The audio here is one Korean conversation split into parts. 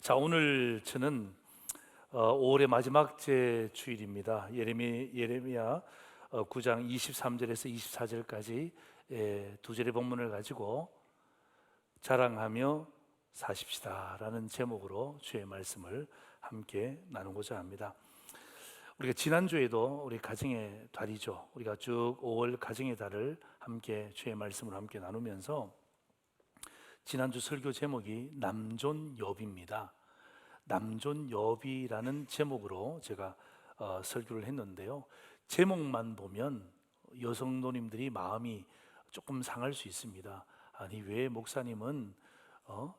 자, 오늘 저는 5월의 마지막 주일입니다. 예레미야 9장 23절에서 24절까지 두 절의 본문을 가지고 자랑하며 사십시다라는 제목으로 주의 말씀을 함께 나누고자 합니다. 우리가 지난주에도 우리 가정의 달이죠. 우리가 쭉 5월 가정의 달을 함께 주의 말씀을 함께 나누면서 지난주 설교 제목이 남존여비입니다. 남존여비라는 제목으로 제가 설교를 했는데요. 제목만 보면 여성노님들이 마음이 조금 상할 수 있습니다. 아니, 왜 목사님은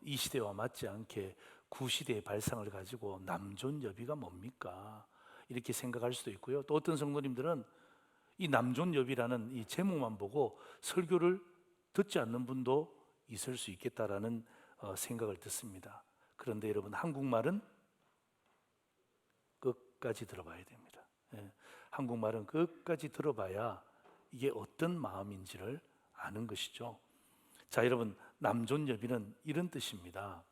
이 시대와 맞지 않게 구시대의 발상을 가지고 남존여비가 뭡니까? 이렇게 생각할 수도 있고요. 또 어떤 성도님들은 이 남존여비라는 이 제목만 보고 설교를 듣지 않는 분도 있을 수 있겠다라는 생각을 듣습니다. 그런데 여러분, 한국말은 끝까지 들어봐야 됩니다. 한국말은 끝까지 들어봐야 이게 어떤 마음인지를 아는 것이죠. 자, 여러분, 남존여비는 이런 뜻입니다.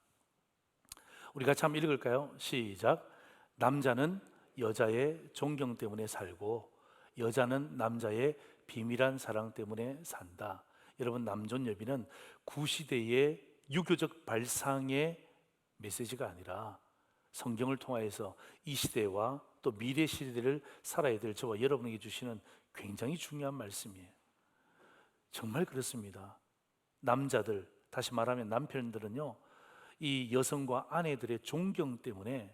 우리 같이 한번 읽을까요? 시작. 남자는 여자의 존경 때문에 살고 여자는 남자의 비밀한 사랑 때문에 산다. 여러분, 남존여비는 구시대의 유교적 발상의 메시지가 아니라 성경을 통하여서 이 시대와 또 미래 시대를 살아야 될 저와 여러분에게 주시는 굉장히 중요한 말씀이에요. 정말 그렇습니다. 남자들, 다시 말하면 남편들은요, 이 여성과 아내들의 존경 때문에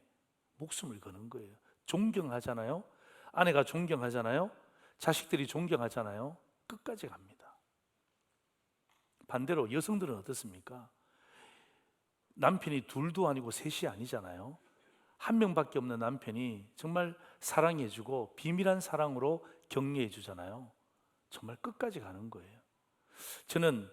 목숨을 거는 거예요. 존경하잖아요. 아내가 존경하잖아요. 자식들이 존경하잖아요. 끝까지 갑니다. 반대로 여성들은 어떻습니까? 남편이 둘도 아니고 셋이 아니잖아요. 한 명밖에 없는 남편이 정말 사랑해주고 비밀한 사랑으로 격려해주잖아요. 정말 끝까지 가는 거예요. 저는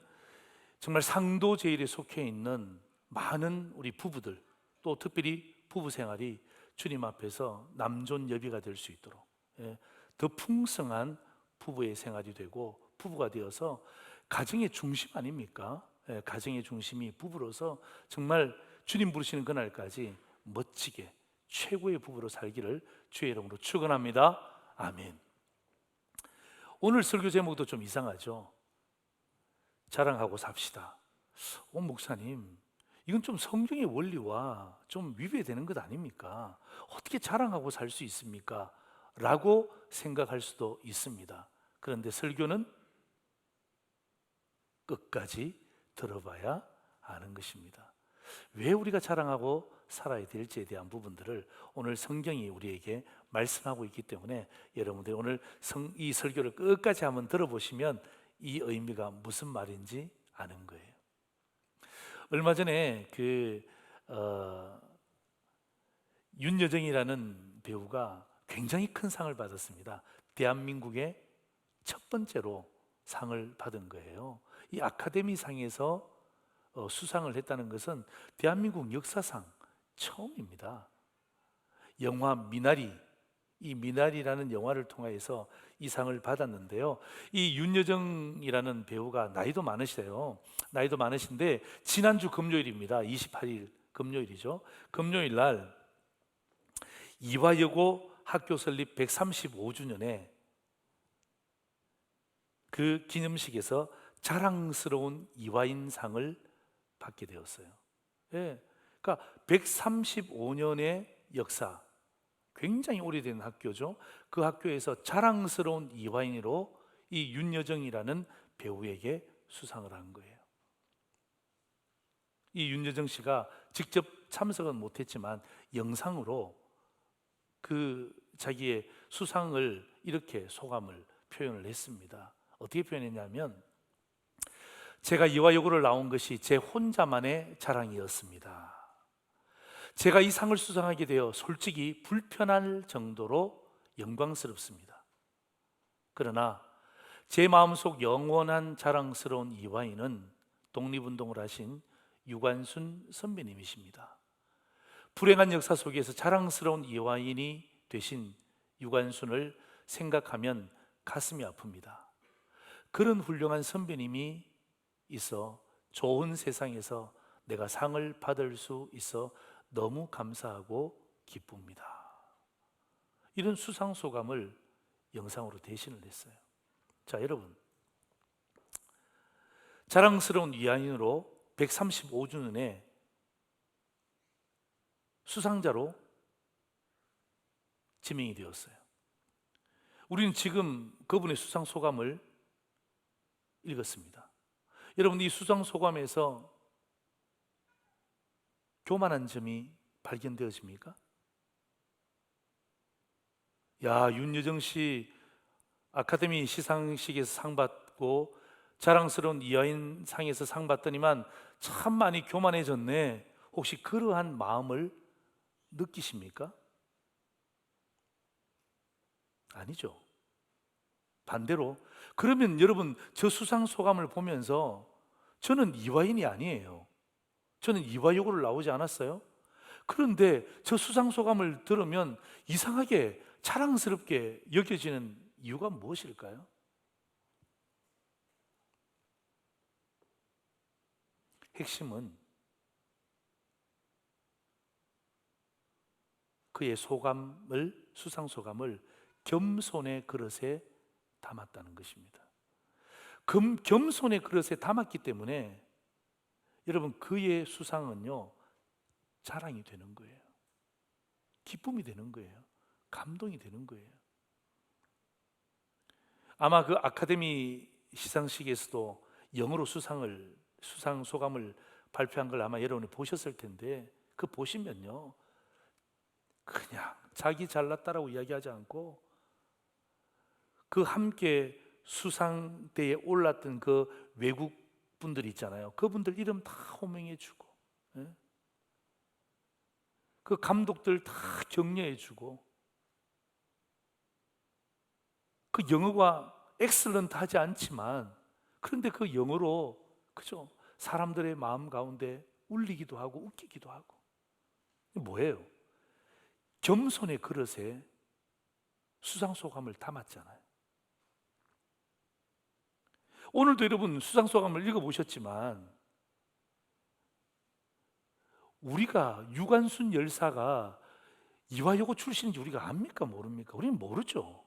정말 상도제일에 속해 있는 많은 우리 부부들, 또 특별히 부부 생활이 주님 앞에서 남존여비가 될 수 있도록 더 풍성한 부부의 생활이 되고 부부가 되어서 가정의 중심 아닙니까? 가정의 중심이 부부로서 정말 주님 부르시는 그날까지 멋지게 최고의 부부로 살기를 주의 이름으로 축원합니다. 아멘. 오늘 설교 제목도 좀 이상하죠? 자랑하고 삽시다. 목사님, 이건 좀 성경의 원리와 좀 위배되는 것 아닙니까? 어떻게 자랑하고 살 수 있습니까? 라고 생각할 수도 있습니다. 그런데 설교는 끝까지 들어봐야 아는 것입니다. 왜 우리가 자랑하고 살아야 될지에 대한 부분들을 오늘 성경이 우리에게 말씀하고 있기 때문에 여러분들 오늘 이 설교를 끝까지 한번 들어보시면 이 의미가 무슨 말인지 아는 거예요. 얼마 전에 윤여정이라는 배우가 굉장히 큰 상을 받았습니다. 대한민국의 첫 번째로 상을 받은 거예요. 이 아카데미상에서 수상을 했다는 것은 대한민국 역사상 처음입니다. 영화 미나리, 이 미나리라는 영화를 통해서 이 상을 받았는데요. 이 윤여정이라는 배우가 나이도 많으시대요. 나이도 많으신데 지난주 금요일입니다. 28일 금요일이죠. 금요일 날 이화여고 학교 설립 135주년에 그 기념식에서 자랑스러운 이화인상을 받게 되었어요. 그러니까 135년의 역사, 굉장히 오래된 학교죠. 그 학교에서 자랑스러운 이화인으로 이 윤여정이라는 배우에게 수상을 한 거예요. 이 윤여정 씨가 직접 참석은 못했지만 영상으로 그 자기의 수상을 이렇게 소감을 표현을 했습니다. 어떻게 표현했냐면, 제가 이화여고를 나온 것이 제 혼자만의 자랑이었습니다. 제가 이 상을 수상하게 되어 솔직히 불편할 정도로 영광스럽습니다. 그러나 제 마음속 영원한 자랑스러운 이화인은 독립운동을 하신 유관순 선배님이십니다. 불행한 역사 속에서 자랑스러운 이화인이 되신 유관순을 생각하면 가슴이 아픕니다. 그런 훌륭한 선배님이 있어 좋은 세상에서 내가 상을 받을 수 있어 너무 감사하고 기쁩니다. 이런 수상소감을 영상으로 대신을 했어요. 자, 여러분, 자랑스러운 위안으로 135주년에 수상자로 지명이 되었어요. 우리는 지금 그분의 수상소감을 읽었습니다. 여러분, 이 수상소감에서 교만한 점이 발견되어집니까? 야, 윤여정 씨 아카데미 시상식에서 상 받고 자랑스러운 이화인상에서 상 받더니만 참 많이 교만해졌네. 혹시 그러한 마음을 느끼십니까? 아니죠. 반대로, 그러면 여러분, 저 수상 소감을 보면서 저는 이화인이 아니에요. 저는 이화여고를 나오지 않았어요. 그런데 저 수상 소감을 들으면 이상하게 자랑스럽게 여겨지는 이유가 무엇일까요? 핵심은 그의 수상 소감을 겸손의 그릇에 담았다는 것입니다. 겸손의 그릇에 담았기 때문에 여러분, 그의 수상은요, 자랑이 되는 거예요. 기쁨이 되는 거예요. 감동이 되는 거예요. 아마 그 아카데미 시상식에서도 영어로 수상 소감을 발표한 걸 아마 여러분이 보셨을 텐데, 그 보시면요, 그냥 자기 잘났다라고 이야기하지 않고 그 함께 수상대에 올랐던 그 외국 분들 있잖아요. 그분들 이름 다 호명해주고, 그 감독들 다 격려해주고, 그 영어가 엑셀런트 하지 않지만 그런데 그 영어로 그죠? 사람들의 마음 가운데 울리기도 하고 웃기기도 하고. 뭐예요? 겸손의 그릇에 수상소감을 담았잖아요. 오늘도 여러분 수상소감을 읽어보셨지만 우리가 유관순 열사가 이화여고 출신인지 우리가 압니까? 모릅니까? 우리는 모르죠.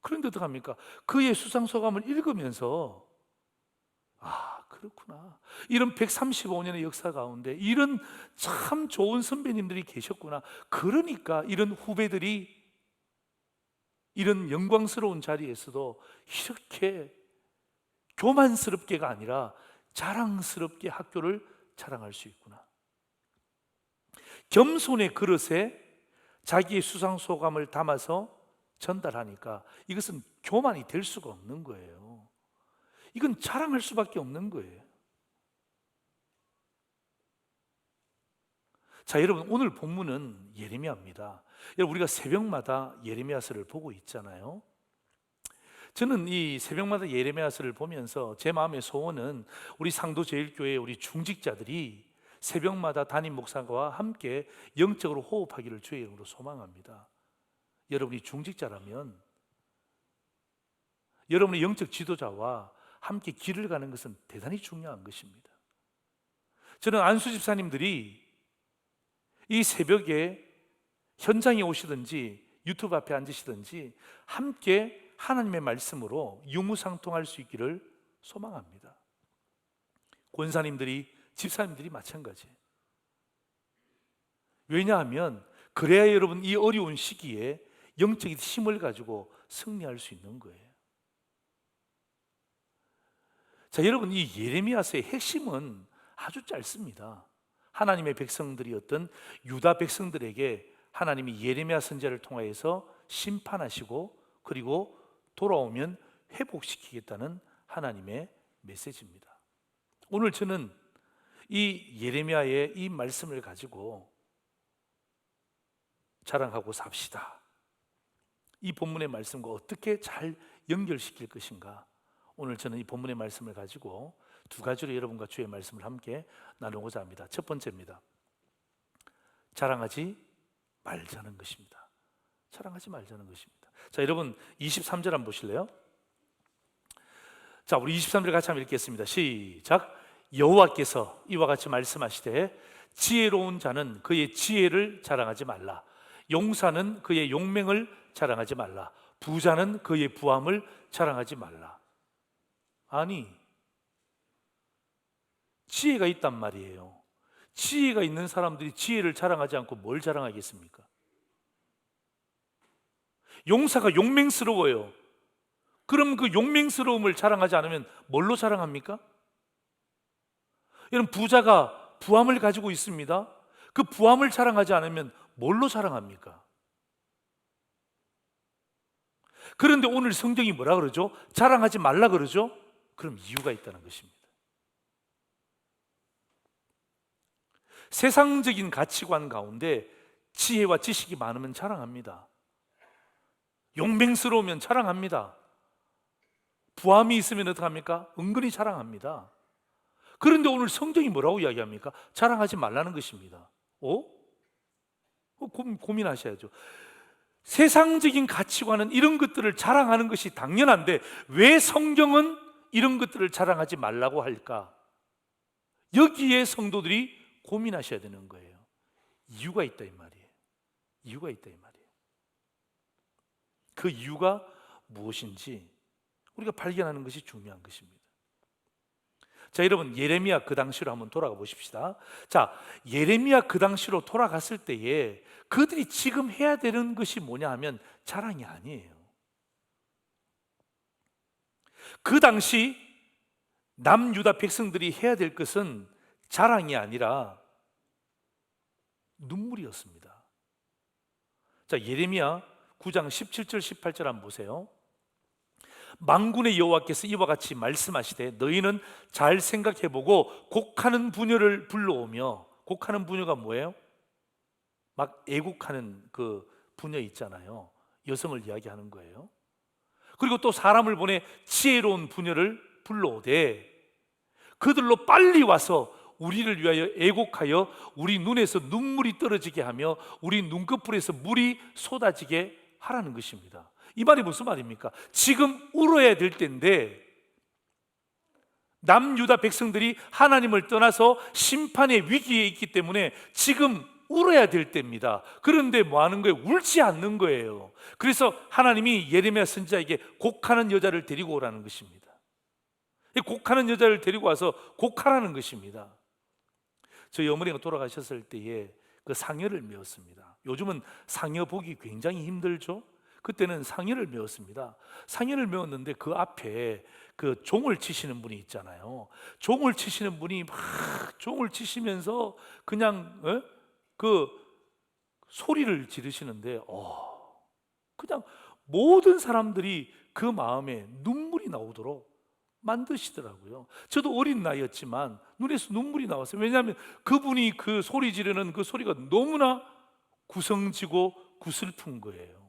그런데 어떡합니까? 그의 수상소감을 읽으면서 그렇구나, 이런 135년의 역사 가운데 이런 참 좋은 선배님들이 계셨구나. 그러니까 이런 후배들이 이런 영광스러운 자리에서도 이렇게 교만스럽게가 아니라 자랑스럽게 학교를 자랑할 수 있구나. 겸손의 그릇에 자기의 수상소감을 담아서 전달하니까 이것은 교만이 될 수가 없는 거예요. 이건 자랑할 수밖에 없는 거예요. 자, 여러분, 오늘 본문은 예레미야입니다. 여러분, 우리가 새벽마다 예레미야서를 보고 있잖아요. 저는 이 새벽마다 예레미야서를 보면서 제 마음의 소원은 우리 상도제일교회 우리 중직자들이 새벽마다 담임 목사와 함께 영적으로 호흡하기를 주의 이름으로 소망합니다. 여러분이 중직자라면 여러분의 영적 지도자와 함께 길을 가는 것은 대단히 중요한 것입니다. 저는 안수 집사님들이 이 새벽에 현장에 오시든지 유튜브 앞에 앉으시든지 함께 하나님의 말씀으로 유무상통할 수 있기를 소망합니다. 권사님들이, 집사님들이 마찬가지예요. 왜냐하면 그래야 여러분 이 어려운 시기에 영적인 힘을 가지고 승리할 수 있는 거예요. 자, 여러분, 이 예레미야서의 핵심은 아주 짧습니다. 하나님의 백성들이었던 유다 백성들에게 하나님이 예레미야 선지자를 통하여서 심판하시고 그리고 돌아오면 회복시키겠다는 하나님의 메시지입니다. 오늘 저는 이 예레미야의 이 말씀을 가지고 자랑하고 삽시다. 이 본문의 말씀과 어떻게 잘 연결시킬 것인가, 오늘 저는 이 본문의 말씀을 가지고 두 가지로 여러분과 주의 말씀을 함께 나누고자 합니다. 첫 번째입니다. 자랑하지 말자는 것입니다. 자랑하지 말자는 것입니다. 자, 여러분 23절 한번 보실래요? 자, 우리 23절 같이 한번 읽겠습니다. 시작. 여호와께서 이와 같이 말씀하시되 지혜로운 자는 그의 지혜를 자랑하지 말라. 용사는 그의 용맹을 자랑하지 말라. 부자는 그의 부함을 자랑하지 말라. 아니, 지혜가 있단 말이에요. 지혜가 있는 사람들이 지혜를 자랑하지 않고 뭘 자랑하겠습니까? 용사가 용맹스러워요. 그럼 그 용맹스러움을 자랑하지 않으면 뭘로 자랑합니까? 여러분, 부자가 부함을 가지고 있습니다. 그 부함을 자랑하지 않으면 뭘로 자랑합니까? 그런데 오늘 성경이 뭐라 그러죠? 자랑하지 말라 그러죠? 그럼 이유가 있다는 것입니다. 세상적인 가치관 가운데 지혜와 지식이 많으면 자랑합니다. 용맹스러우면 자랑합니다. 부함이 있으면 어떡합니까? 은근히 자랑합니다. 그런데 오늘 성경이 뭐라고 이야기합니까? 자랑하지 말라는 것입니다. 고민하셔야죠. 세상적인 가치관은 이런 것들을 자랑하는 것이 당연한데 왜 성경은 이런 것들을 자랑하지 말라고 할까? 여기에 성도들이 고민하셔야 되는 거예요. 이유가 있다 이 말이에요. 이유가 있다 이 말이에요. 그 이유가 무엇인지 우리가 발견하는 것이 중요한 것입니다. 자, 여러분, 예레미야 그 당시로 한번 돌아가 보십시다. 자, 예레미야 그 당시로 돌아갔을 때에 그들이 지금 해야 되는 것이 뭐냐 하면 자랑이 아니에요. 그 당시 남유다 백성들이 해야 될 것은 자랑이 아니라 눈물이었습니다. 자, 예레미야 9장 17절 18절 한번 보세요. 만군의 여호와께서 이와 같이 말씀하시되 너희는 잘 생각해보고 곡하는 부녀를 불러오며, 곡하는 부녀가 뭐예요? 막 애국하는 그 부녀 있잖아요. 여성을 이야기하는 거예요. 그리고 또 사람을 보내 지혜로운 부녀를 불러오되 그들로 빨리 와서 우리를 위하여 애곡하여 우리 눈에서 눈물이 떨어지게 하며 우리 눈꺼풀에서 물이 쏟아지게 하라는 것입니다. 이 말이 무슨 말입니까? 지금 울어야 될 때인데 남유다 백성들이 하나님을 떠나서 심판의 위기에 있기 때문에 지금 울어야 될 때입니다. 그런데 뭐 하는 거예요? 울지 않는 거예요. 그래서 하나님이 예레미야 선지자에게 곡하는 여자를 데리고 오라는 것입니다. 곡하는 여자를 데리고 와서 곡하라는 것입니다. 저희 어머니가 돌아가셨을 때에 그 상여를 메웠습니다. 요즘은 상여 보기 굉장히 힘들죠? 그때는 상여를 메웠습니다. 상여를 메웠는데 그 앞에 그 종을 치시는 분이 있잖아요. 종을 치시는 분이 막 종을 치시면서 그냥 그 소리를 지르시는데 그냥 모든 사람들이 그 마음에 눈물이 나오도록 만드시더라고요. 저도 어린 나이였지만 눈에서 눈물이 나왔어요. 왜냐하면 그분이 그 소리 지르는 그 소리가 너무나 구성지고 구슬픈 거예요.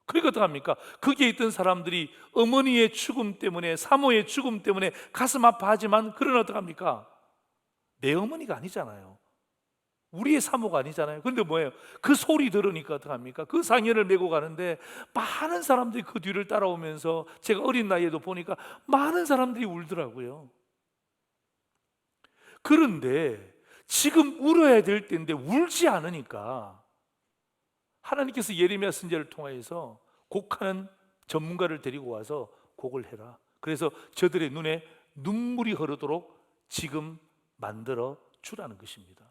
그러니까 어떡합니까? 거기에 있던 사람들이 어머니의 죽음 때문에, 사모의 죽음 때문에 가슴 아파하지만 그러나 어떡합니까? 내 어머니가 아니잖아요. 우리의 사모가 아니잖아요. 그런데 뭐예요? 그 소리 들으니까 어떡합니까? 그 상여를 메고 가는데 많은 사람들이 그 뒤를 따라오면서 제가 어린 나이에도 보니까 많은 사람들이 울더라고요. 그런데 지금 울어야 될 때인데 울지 않으니까 하나님께서 예레미야 선지자를 통하여서 곡하는 전문가를 데리고 와서 곡을 해라. 그래서 저들의 눈에 눈물이 흐르도록 지금 만들어 주라는 것입니다.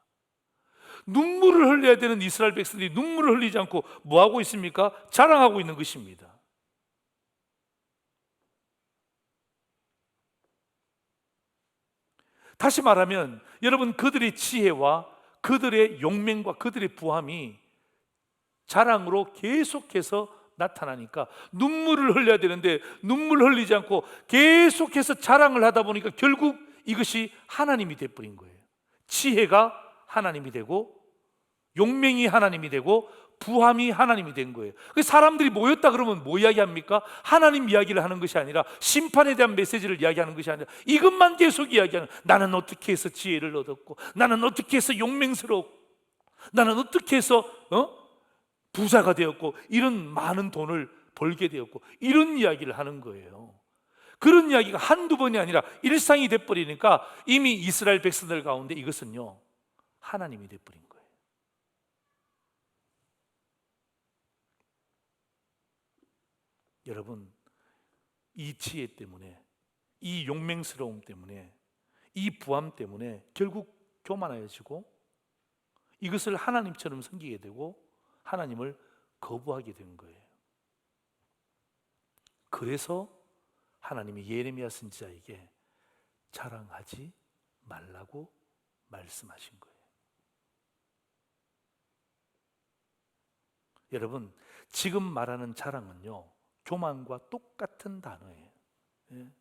눈물을 흘려야 되는 이스라엘 백성들이 눈물을 흘리지 않고 뭐 하고 있습니까? 자랑하고 있는 것입니다. 다시 말하면 여러분, 그들의 지혜와 그들의 용맹과 그들의 부함이 자랑으로 계속해서 나타나니까 눈물을 흘려야 되는데 눈물을 흘리지 않고 계속해서 자랑을 하다 보니까 결국 이것이 하나님이 되어버린 거예요. 지혜가 하나님이 되고 용맹이 하나님이 되고 부함이 하나님이 된 거예요. 사람들이 모였다 그러면 뭐 이야기합니까? 하나님 이야기를 하는 것이 아니라 심판에 대한 메시지를 이야기하는 것이 아니라 이것만 계속 이야기하는, 나는 어떻게 해서 지혜를 얻었고, 나는 어떻게 해서 용맹스럽고, 나는 어떻게 해서 부자가 되었고, 이런 많은 돈을 벌게 되었고, 이런 이야기를 하는 거예요. 그런 이야기가 한두 번이 아니라 일상이 돼버리니까 이미 이스라엘 백성들 가운데 이것은요, 하나님이 돼버린 거예요. 여러분, 이 지혜 때문에, 이 용맹스러움 때문에, 이 부함 때문에 결국 교만해지고 이것을 하나님처럼 섬기게 되고 하나님을 거부하게 된 거예요. 그래서 하나님이 예레미야 선지자에게 자랑하지 말라고 말씀하신 거예요. 여러분, 지금 말하는 자랑은요, 교만과 똑같은 단어예요. 예.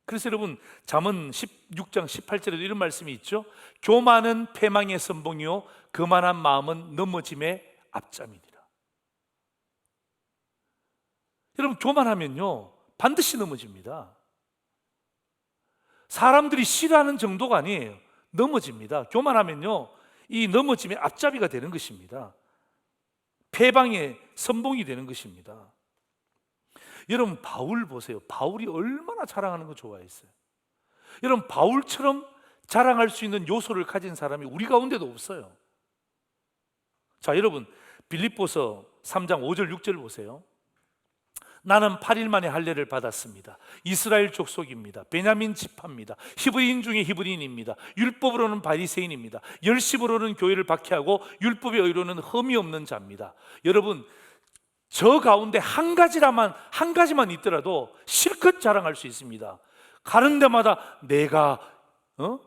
그래서 여러분, 잠언 16장 18절에도 이런 말씀이 있죠. 교만은 패망의 선봉이요 거만한 마음은 넘어짐의 앞잠이니라. 여러분, 교만하면요 반드시 넘어집니다. 사람들이 싫어하는 정도가 아니에요. 넘어집니다. 교만하면요 이 넘어짐의 앞잡이가 되는 것입니다. 패방의 선봉이 되는 것입니다. 여러분, 바울 보세요. 바울이 얼마나 자랑하는 거 좋아했어요. 여러분, 바울처럼 자랑할 수 있는 요소를 가진 사람이 우리 가운데도 없어요. 자, 여러분, 빌립보서 3장 5절 6절 보세요. 나는 8일 만에 할례를 받았습니다. 이스라엘 족속입니다. 베냐민 지파입니다. 히브리인 중에 히브리인입니다. 율법으로는 바리새인입니다. 열심으로는 교회를 박해하고 율법의 의로는 흠이 없는 자입니다. 여러분, 저 가운데 한 가지만 있더라도 실컷 자랑할 수 있습니다. 가는 데마다 내가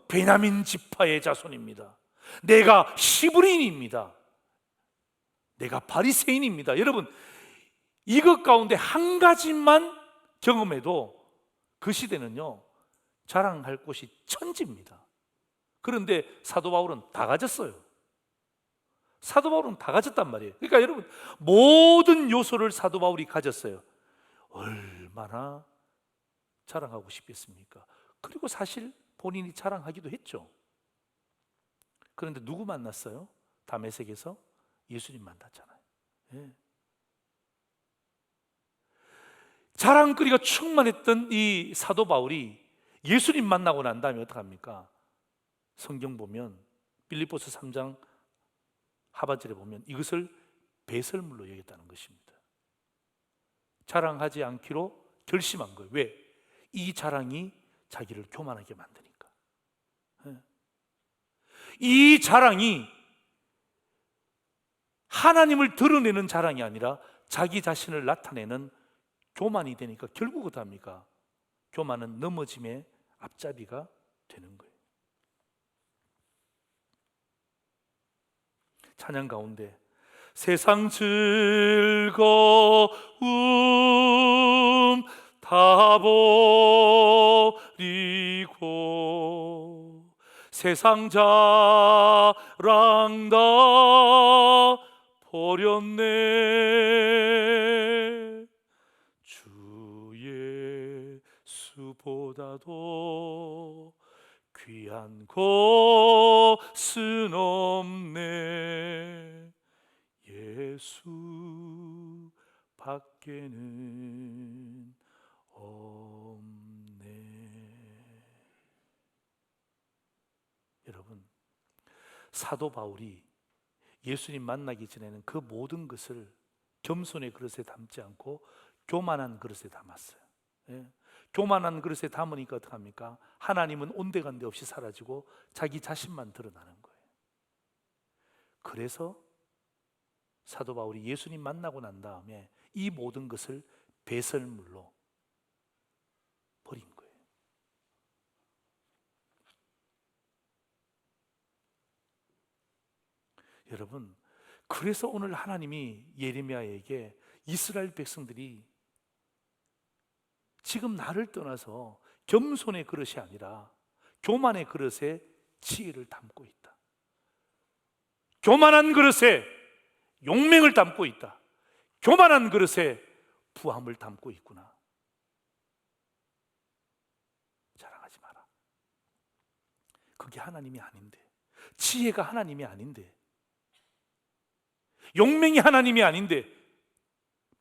베냐민 지파의 자손입니다. 내가 히브리인입니다. 내가 바리새인입니다. 여러분, 이것 가운데 한 가지만 경험해도 그 시대는요 자랑할 곳이 천지입니다. 그런데 사도 바울은 다 가졌어요. 사도 바울은 다 가졌단 말이에요. 그러니까 여러분, 모든 요소를 사도 바울이 가졌어요. 얼마나 자랑하고 싶겠습니까? 그리고 사실 본인이 자랑하기도 했죠. 그런데 누구 만났어요? 다메섹에서 예수님 만났잖아요. 예. 자랑거리가 충만했던 이 사도 바울이 예수님 만나고 난 다음에 어떡합니까? 성경 보면 빌립보서 3장 하반절에 보면 이것을 배설물로 여겼다는 것입니다. 자랑하지 않기로 결심한 거예요. 왜? 이 자랑이 자기를 교만하게 만드니까. 이 자랑이 하나님을 드러내는 자랑이 아니라 자기 자신을 나타내는 교만이 되니까 결국 어떡합니까? 교만은 넘어짐의 앞잡이가 되는 거예요. 찬양 가운데 세상 즐거움 다 버리고 세상 자랑 다 버렸네. 주 예수보다도 귀한 것은 없네. 예수 밖에는 없네. 여러분, 사도 바울이 예수님 만나기 전에는 그 모든 것을 겸손의 그릇에 담지 않고 교만한 그릇에 담았어요. 예. 교만한 그릇에 담으니까 어떡합니까? 하나님은 온데간데 없이 사라지고 자기 자신만 드러나는 거예요. 그래서 사도 바울이 예수님 만나고 난 다음에 이 모든 것을 배설물로 버린 거예요. 여러분, 그래서 오늘 하나님이 예레미야에게 이스라엘 백성들이 지금 나를 떠나서 겸손의 그릇이 아니라 교만의 그릇에 지혜를 담고 있다. 교만한 그릇에 용맹을 담고 있다. 교만한 그릇에 부함을 담고 있구나. 자랑하지 마라. 그게 하나님이 아닌데, 지혜가 하나님이 아닌데, 용맹이 하나님이 아닌데,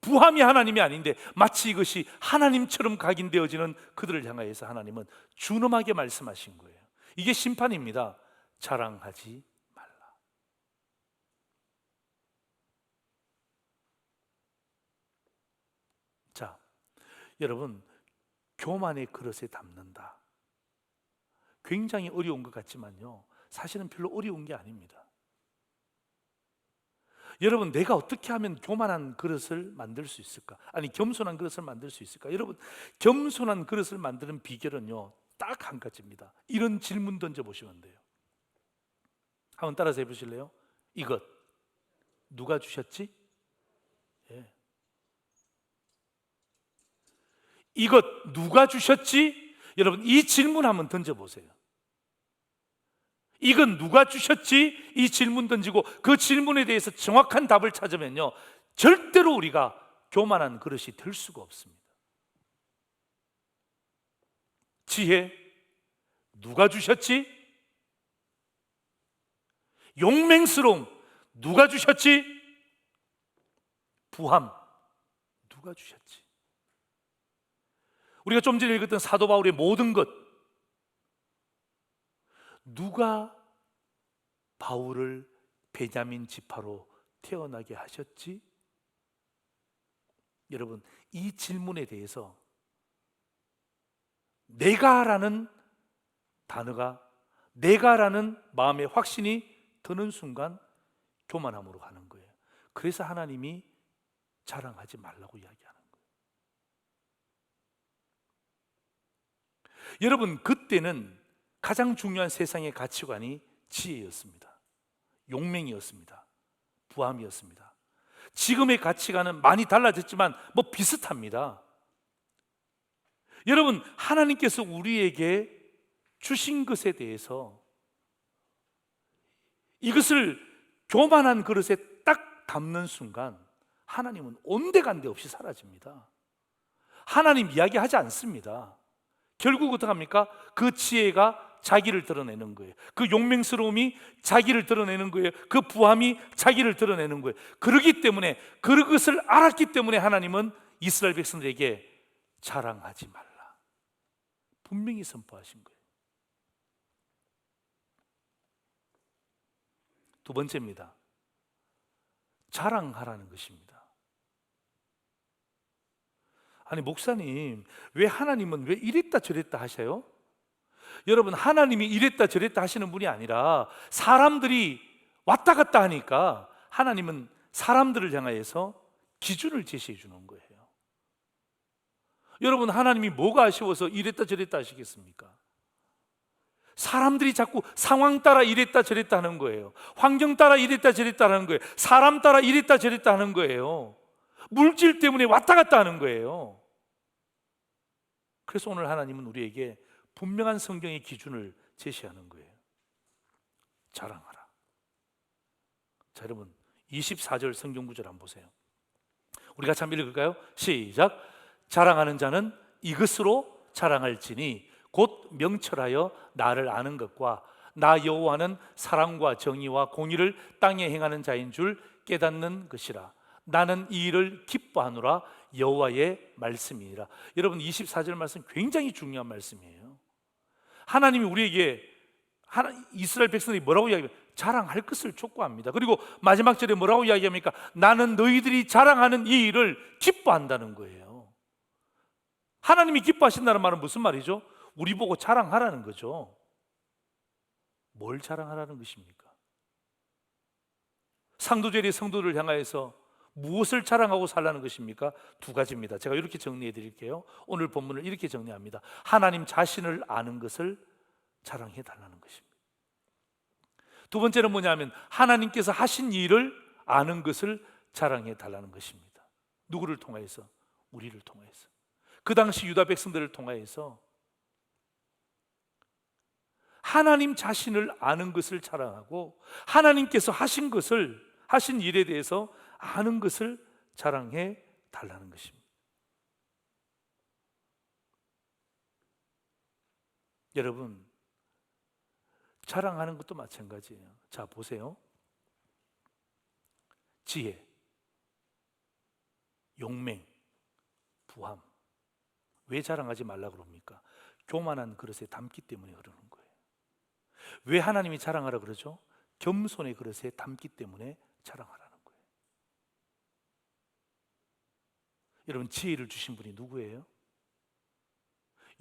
부함이 하나님이 아닌데 마치 이것이 하나님처럼 각인되어지는 그들을 향하여서 하나님은 준엄하게 말씀하신 거예요. 이게 심판입니다. 자랑하지 말라. 자, 여러분, 교만의 그릇에 담는다. 굉장히 어려운 것 같지만요, 사실은 별로 어려운 게 아닙니다. 여러분, 내가 어떻게 하면 교만한 그릇을 만들 수 있을까? 아니, 겸손한 그릇을 만들 수 있을까? 여러분, 겸손한 그릇을 만드는 비결은요, 딱 한 가지입니다. 이런 질문 던져보시면 돼요. 한번 따라서 해보실래요? 이것 누가 주셨지? 예. 이것 누가 주셨지? 여러분, 이 질문 한번 던져보세요. 이건 누가 주셨지? 이 질문 던지고 그 질문에 대해서 정확한 답을 찾으면요, 절대로 우리가 교만한 그릇이 될 수가 없습니다. 지혜 누가 주셨지? 용맹스러움 누가 주셨지? 부함 누가 주셨지? 우리가 좀 전에 읽었던 사도 바울의 모든 것, 누가 바울을 베냐민 지파로 태어나게 하셨지? 여러분, 이 질문에 대해서 내가라는 단어가, 내가라는 마음의 확신이 드는 순간 교만함으로 가는 거예요. 그래서 하나님이 자랑하지 말라고 이야기하는 거예요. 여러분, 그때는 가장 중요한 세상의 가치관이 지혜였습니다. 용맹이었습니다. 부함이었습니다. 지금의 가치관은 많이 달라졌지만 뭐 비슷합니다. 여러분, 하나님께서 우리에게 주신 것에 대해서 이것을 교만한 그릇에 딱 담는 순간 하나님은 온데간데 없이 사라집니다. 하나님 이야기하지 않습니다. 결국 어떻게 합니까? 그 지혜가 자기를 드러내는 거예요. 그 용맹스러움이 자기를 드러내는 거예요. 그 부함이 자기를 드러내는 거예요. 그러기 때문에, 그것을 알았기 때문에 하나님은 이스라엘 백성들에게 자랑하지 말라 분명히 선포하신 거예요. 두 번째입니다. 자랑하라는 것입니다. 아니, 목사님, 왜 하나님은 왜 이랬다 저랬다 하셔요? 여러분, 하나님이 이랬다 저랬다 하시는 분이 아니라 사람들이 왔다 갔다 하니까 하나님은 사람들을 향하여서 기준을 제시해 주는 거예요. 여러분, 하나님이 뭐가 아쉬워서 이랬다 저랬다 하시겠습니까? 사람들이 자꾸 상황 따라 이랬다 저랬다 하는 거예요. 환경 따라 이랬다 저랬다 하는 거예요. 사람 따라 이랬다 저랬다 하는 거예요. 물질 때문에 왔다 갔다 하는 거예요. 그래서 오늘 하나님은 우리에게 분명한 성경의 기준을 제시하는 거예요. 자랑하라. 자, 여러분, 24절 성경 구절 한번 보세요. 우리 같이 한번 읽을까요? 시작. 자랑하는 자는 이것으로 자랑할지니 곧 명철하여 나를 아는 것과 나 여호와는 사랑과 정의와 공의를 땅에 행하는 자인 줄 깨닫는 것이라. 나는 이 일을 기뻐하노라. 여호와의 말씀이니라. 여러분, 24절 말씀 굉장히 중요한 말씀이에요. 하나님이 우리에게, 이스라엘 백성들이 뭐라고 이야기합니까? 자랑할 것을 촉구합니다. 그리고 마지막 절에 뭐라고 이야기합니까? 나는 너희들이 자랑하는 이 일을 기뻐한다는 거예요. 하나님이 기뻐하신다는 말은 무슨 말이죠? 우리 보고 자랑하라는 거죠. 뭘 자랑하라는 것입니까? 상도절이 성도를 향하여서 무엇을 자랑하고 살라는 것입니까? 두 가지입니다. 제가 이렇게 정리해 드릴게요. 오늘 본문을 이렇게 정리합니다. 하나님 자신을 아는 것을 자랑해 달라는 것입니다. 두 번째는 뭐냐면 하나님께서 하신 일을 아는 것을 자랑해 달라는 것입니다. 누구를 통하여서? 우리를 통하여서. 그 당시 유다 백성들을 통하여서 하나님 자신을 아는 것을 자랑하고 하나님께서 하신 것을, 하신 일에 대해서 아는 것을 자랑해 달라는 것입니다. 여러분, 자랑하는 것도 마찬가지예요. 자, 보세요. 지혜, 용맹, 부함. 왜 자랑하지 말라 그럽니까? 교만한 그릇에 담기 때문에 그러는 거예요. 왜 하나님이 자랑하라 그러죠? 겸손의 그릇에 담기 때문에 자랑하라는 거예요. 여러분, 지혜를 주신 분이 누구예요?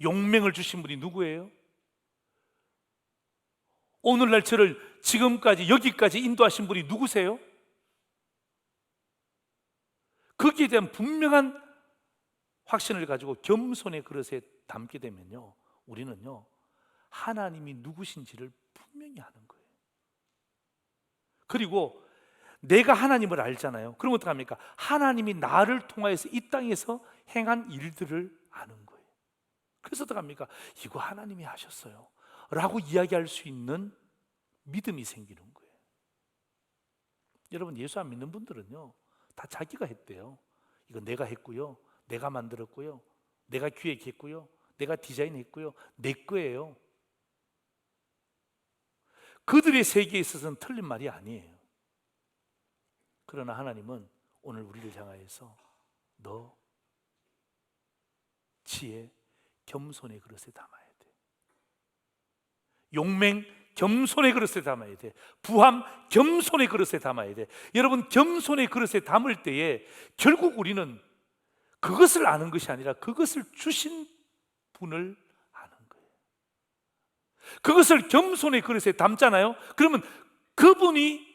용맹을 주신 분이 누구예요? 오늘날 저를 지금까지 여기까지 인도하신 분이 누구세요? 거기에 대한 분명한 확신을 가지고 겸손의 그릇에 담게 되면요, 우리는요 하나님이 누구신지를 분명히 아는 거예요. 그리고 내가 하나님을 알잖아요. 그럼 어떡합니까? 하나님이 나를 통하여서 이 땅에서 행한 일들을 아는 거예요. 그래서 어떡합니까? 이거 하나님이 하셨어요 라고 이야기할 수 있는 믿음이 생기는 거예요. 여러분, 예수 안 믿는 분들은요 다 자기가 했대요. 이거 내가 했고요, 내가 만들었고요, 내가 기획했고요, 내가 디자인했고요, 내 거예요. 그들의 세계에 있어서는 틀린 말이 아니에요. 그러나 하나님은 오늘 우리를 향하여서 너 지혜 겸손의 그릇에 담아야 돼. 용맹 겸손의 그릇에 담아야 돼. 부함 겸손의 그릇에 담아야 돼. 여러분, 겸손의 그릇에 담을 때에 결국 우리는 그것을 아는 것이 아니라 그것을 주신 분을 아는 거예요. 그것을 겸손의 그릇에 담잖아요. 그러면 그분이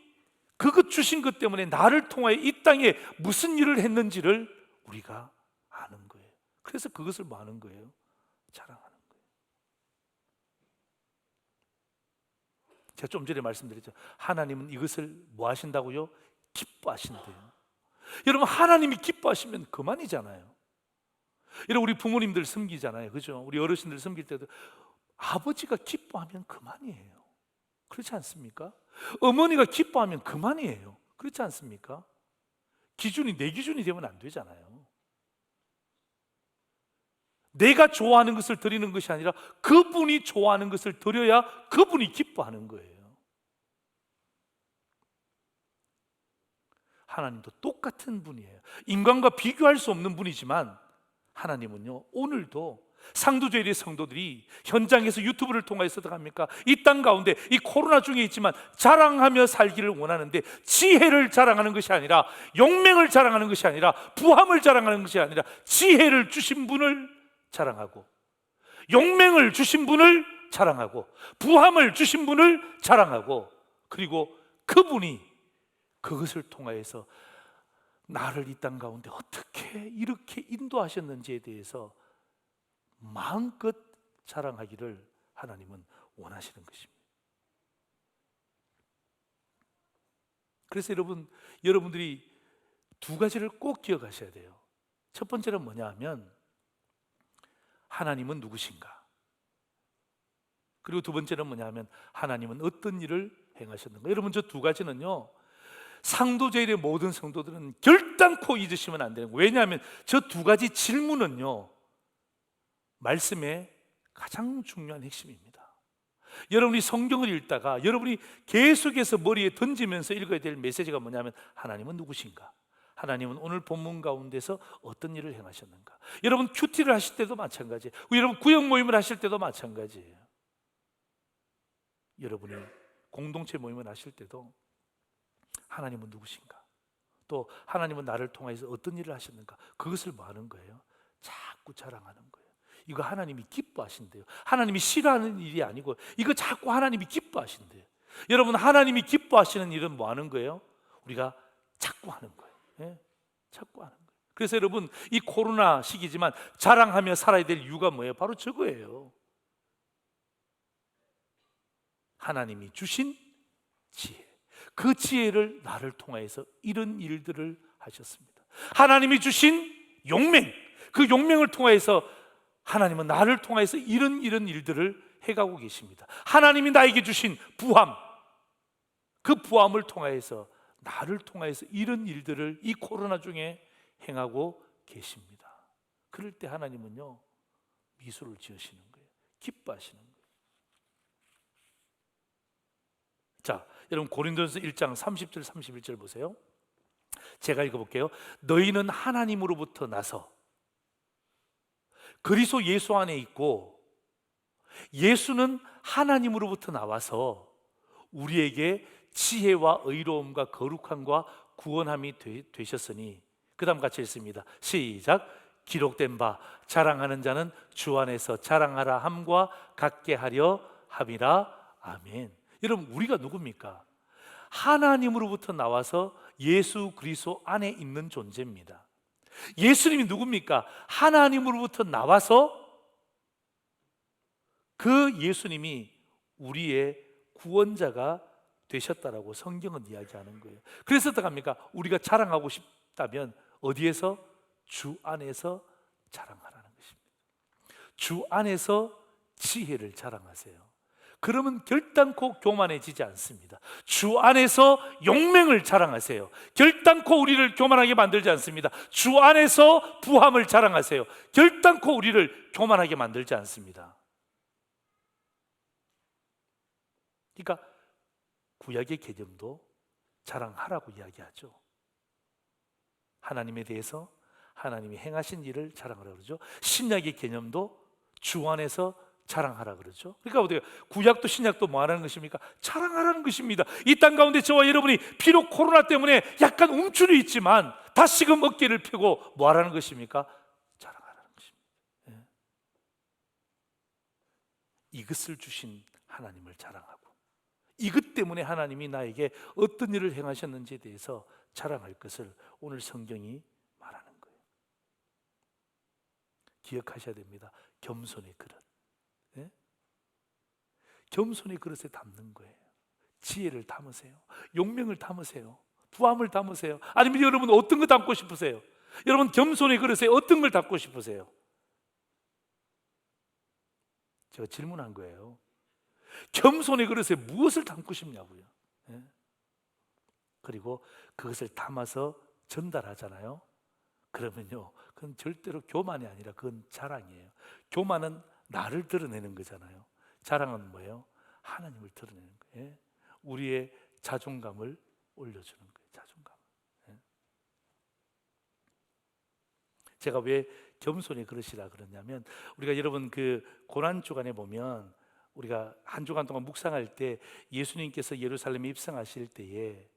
그것 주신 것 때문에 나를 통하여 이 땅에 무슨 일을 했는지를 우리가 아는 거예요. 그래서 그것을 뭐 하는 거예요? 자랑하는 거예요. 제가 좀 전에 말씀드렸죠. 하나님은 이것을 뭐 하신다고요? 기뻐하신대요. 여러분, 하나님이 기뻐하시면 그만이잖아요. 여러분, 우리 부모님들 섬기잖아요, 그죠? 우리 어르신들 섬길 때도 아버지가 기뻐하면 그만이에요. 그렇지 않습니까? 어머니가 기뻐하면 그만이에요. 그렇지 않습니까? 기준이 내 기준이 되면 안 되잖아요. 내가 좋아하는 것을 드리는 것이 아니라 그분이 좋아하는 것을 드려야 그분이 기뻐하는 거예요. 하나님도 똑같은 분이에요. 인간과 비교할 수 없는 분이지만 하나님은요 오늘도 상두제일의 성도들이 현장에서 유튜브를 통해서 어떡합니까? 이 땅 가운데 이 코로나 중에 있지만 자랑하며 살기를 원하는데 지혜를 자랑하는 것이 아니라 용맹을 자랑하는 것이 아니라 부함을 자랑하는 것이 아니라 지혜를 주신 분을 자랑하고 용맹을 주신 분을 자랑하고 부함을 주신 분을 자랑하고 그리고 그분이 그것을 통하여서 나를 이 땅 가운데 어떻게 이렇게 인도하셨는지에 대해서 마음껏 자랑하기를 하나님은 원하시는 것입니다. 그래서 여러분들이 두 가지를 꼭 기억하셔야 돼요. 첫 번째는 뭐냐 하면 하나님은 누구신가? 그리고 두 번째는 뭐냐 하면 하나님은 어떤 일을 행하셨는가? 여러분, 저 두 가지는요 상도제일의 모든 성도들은 결단코 잊으시면 안 되는 거예요. 왜냐하면 저 두 가지 질문은요 말씀의 가장 중요한 핵심입니다. 여러분이 성경을 읽다가 여러분이 계속해서 머리에 던지면서 읽어야 될 메시지가 뭐냐면 하나님은 누구신가? 하나님은 오늘 본문 가운데서 어떤 일을 행하셨는가? 여러분 큐티를 하실 때도 마찬가지예요. 여러분 구역 모임을 하실 때도 마찬가지예요. 여러분이 공동체 모임을 하실 때도 하나님은 누구신가? 또 하나님은 나를 통해서 어떤 일을 하셨는가? 그것을 뭐 하는 거예요? 자꾸 자랑하는 거예요. 이거 하나님이 기뻐하신대요. 하나님이 싫어하는 일이 아니고 이거 자꾸 하나님이 기뻐하신대요. 여러분, 하나님이 기뻐하시는 일은 뭐 하는 거예요? 우리가 자꾸 하는 거예요. 예? 자꾸 하는 거예요. 그래서 여러분, 이 코로나 시기지만 자랑하며 살아야 될 이유가 뭐예요? 바로 저거예요. 하나님이 주신 지혜, 그 지혜를 나를 통해서 이런 일들을 하셨습니다. 하나님이 주신 용맹, 그 용맹을 통해서 하나님은 나를 통해서 이런 일들을 해가고 계십니다. 하나님이 나에게 주신 부함, 그 부함을 통해서 나를 통해서 이런 일들을 이 코로나 중에 행하고 계십니다. 그럴 때 하나님은요 미소를 지으시는 거예요. 기뻐하시는 거예요. 자, 여러분 고린도전서 1장 30절 31절 보세요. 제가 읽어볼게요. 너희는 하나님으로부터 나서 그리스도 예수 안에 있고 예수는 하나님으로부터 나와서 우리에게 지혜와 의로움과 거룩함과 구원함이 되셨으니, 그 다음 같이 읽습니다. 시작. 기록된 바 자랑하는 자는 주 안에서 자랑하라 함과 같게 하려 함이라. 아멘. 여러분, 우리가 누굽니까? 하나님으로부터 나와서 예수 그리스도 안에 있는 존재입니다. 예수님이 누굽니까? 하나님으로부터 나와서 그 예수님이 우리의 구원자가 되셨다라고 성경은 이야기하는 거예요. 그래서 어떡합니까? 우리가 자랑하고 싶다면 어디에서? 주 안에서 자랑하라는 것입니다. 주 안에서 지혜를 자랑하세요. 그러면 결단코 교만해지지 않습니다. 주 안에서 용맹을 자랑하세요. 결단코 우리를 교만하게 만들지 않습니다. 주 안에서 부함을 자랑하세요. 결단코 우리를 교만하게 만들지 않습니다. 그러니까 구약의 개념도 자랑하라고 이야기하죠. 하나님에 대해서 하나님이 행하신 일을 자랑하라 그러죠. 신약의 개념도 주 안에서 자랑하라 그러죠. 그러니까 어때요? 구약도 신약도 뭐 하라는 것입니까? 자랑하라는 것입니다. 이 땅 가운데 저와 여러분이 비록 코로나 때문에 약간 움츠려 있지만 다시금 어깨를 펴고 뭐 하라는 것입니까? 자랑하라는 것입니다. 예. 이것을 주신 하나님을 자랑하고, 이것 때문에 하나님이 나에게 어떤 일을 행하셨는지에 대해서 자랑할 것을 오늘 성경이 말하는 거예요. 기억하셔야 됩니다. 겸손의 그릇. 네? 겸손의 그릇에 담는 거예요. 지혜를 담으세요. 용명을 담으세요. 부함을 담으세요. 아니면 여러분 어떤 거 담고 싶으세요? 여러분 겸손의 그릇에 어떤 걸 담고 싶으세요? 제가 질문한 거예요. 겸손의 그릇에 무엇을 담고 싶냐고요. 네? 그리고 그것을 담아서 전달하잖아요. 그러면요, 그건 절대로 교만이 아니라 그건 자랑이에요. 교만은 나를 드러내는 거잖아요. 자랑은 뭐예요? 하나님을 드러내는 거예요. 우리의 자존감을 올려주는 거예요. 자존감. 제가 왜 겸손의 그릇이라 그러냐면, 우리가 여러분 그 고난 주간에 보면 우리가 한 주간 동안 묵상할 때 예수님께서 예루살렘에 입성하실 때에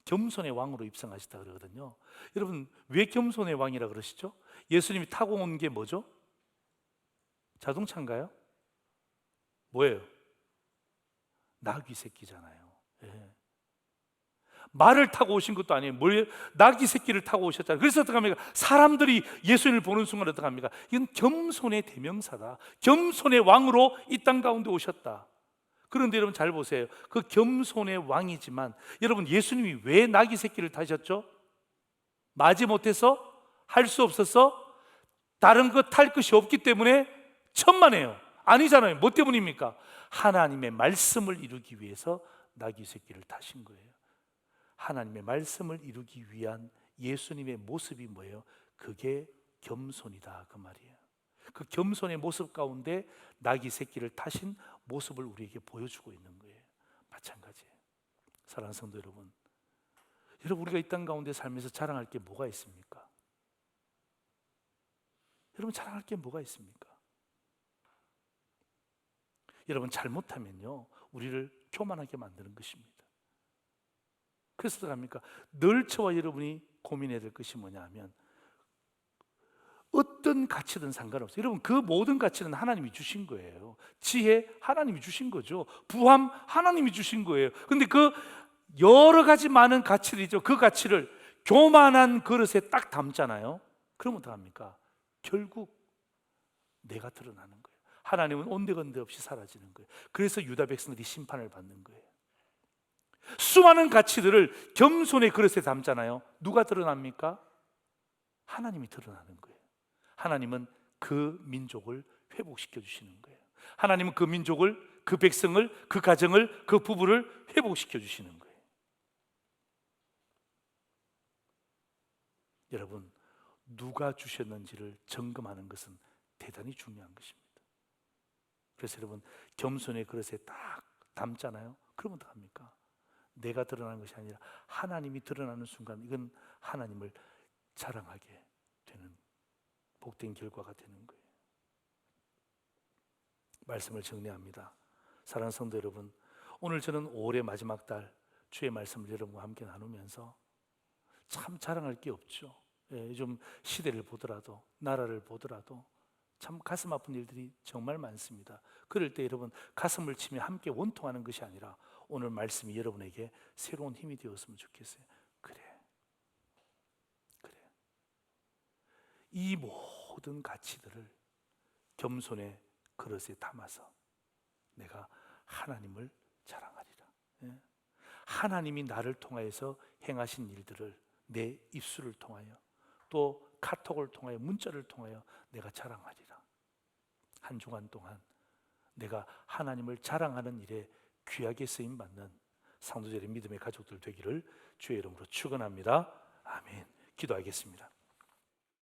겸손의 왕으로 입성하시다 그러거든요. 여러분 왜 겸손의 왕이라 그러시죠? 예수님이 타고 온 게 뭐죠? 자동차인가요? 뭐예요? 나귀 새끼잖아요. 예. 말을 타고 오신 것도 아니에요. 나귀 새끼를 타고 오셨잖아요. 그래서 어떡합니까? 사람들이 예수님을 보는 순간 어떡합니까? 이건 겸손의 대명사다. 겸손의 왕으로 이 땅 가운데 오셨다. 그런데 여러분 잘 보세요. 그 겸손의 왕이지만 여러분 예수님이 왜 나귀 새끼를 타셨죠? 마지 못해서? 할 수 없어서? 다른 거 탈 것이 없기 때문에? 천만에요. 아니잖아요. 뭐 때문입니까? 하나님의 말씀을 이루기 위해서 나귀 새끼를 타신 거예요. 하나님의 말씀을 이루기 위한 예수님의 모습이 뭐예요? 그게 겸손이다 그 말이에요. 그 겸손의 모습 가운데 나귀 새끼를 타신 모습을 우리에게 보여주고 있는 거예요. 마찬가지예요. 사랑하는 성도 여러분, 우리가 이 땅 가운데 살면서 자랑할 게 뭐가 있습니까? 여러분 자랑할 게 뭐가 있습니까? 여러분 잘못하면요 우리를 교만하게 만드는 것입니다. 그래서 어떡합니까? 늘 저와 여러분이 고민해야 될 것이 뭐냐 하면 어떤 가치든 상관없어요. 여러분 그 모든 가치는 하나님이 주신 거예요. 지혜 하나님이 주신 거죠. 부함 하나님이 주신 거예요. 그런데 그 여러 가지 많은 가치들이죠. 그 가치를 교만한 그릇에 딱 담잖아요. 그러면 어떡합니까? 결국 내가 드러나는 거예요. 하나님은 온데간데 없이 사라지는 거예요. 그래서 유다 백성들이 심판을 받는 거예요. 수많은 가치들을 겸손의 그릇에 담잖아요. 누가 드러납니까? 하나님이 드러나는 거예요. 하나님은 그 민족을 회복시켜 주시는 거예요. 하나님은 그 민족을, 그 백성을, 그 가정을, 그 부부를 회복시켜 주시는 거예요. 여러분 누가 주셨는지를 점검하는 것은 대단히 중요한 것입니다. 그래서 여러분 겸손의 그릇에 딱 담잖아요. 그러면 어떡합니까? 내가 드러나는 것이 아니라 하나님이 드러나는 순간 이건 하나님을 자랑하게 되는 복된 결과가 되는 거예요. 말씀을 정리합니다. 사랑하는 성도 여러분, 오늘 저는 5월의 마지막 달 주의 말씀을 여러분과 함께 나누면서 참 자랑할 게 없죠. 요즘 시대를 보더라도, 나라를 보더라도 참 가슴 아픈 일들이 정말 많습니다. 그럴 때 여러분, 가슴을 치며 함께 원통하는 것이 아니라 오늘 말씀이 여러분에게 새로운 힘이 되었으면 좋겠어요. 그래, 이 모든 가치들을 겸손의 그릇에 담아서 내가 하나님을 자랑하리라. 하나님이 나를 통하여서 행하신 일들을 내 입술을 통하여, 또 카톡을 통하여, 문자를 통하여 내가 자랑하리라. 한 주간 동안 내가 하나님을 자랑하는 일에 귀하게 쓰임받는 상도절의 믿음의 가족들 되기를 주의 이름으로 축원합니다. 아멘. 기도하겠습니다.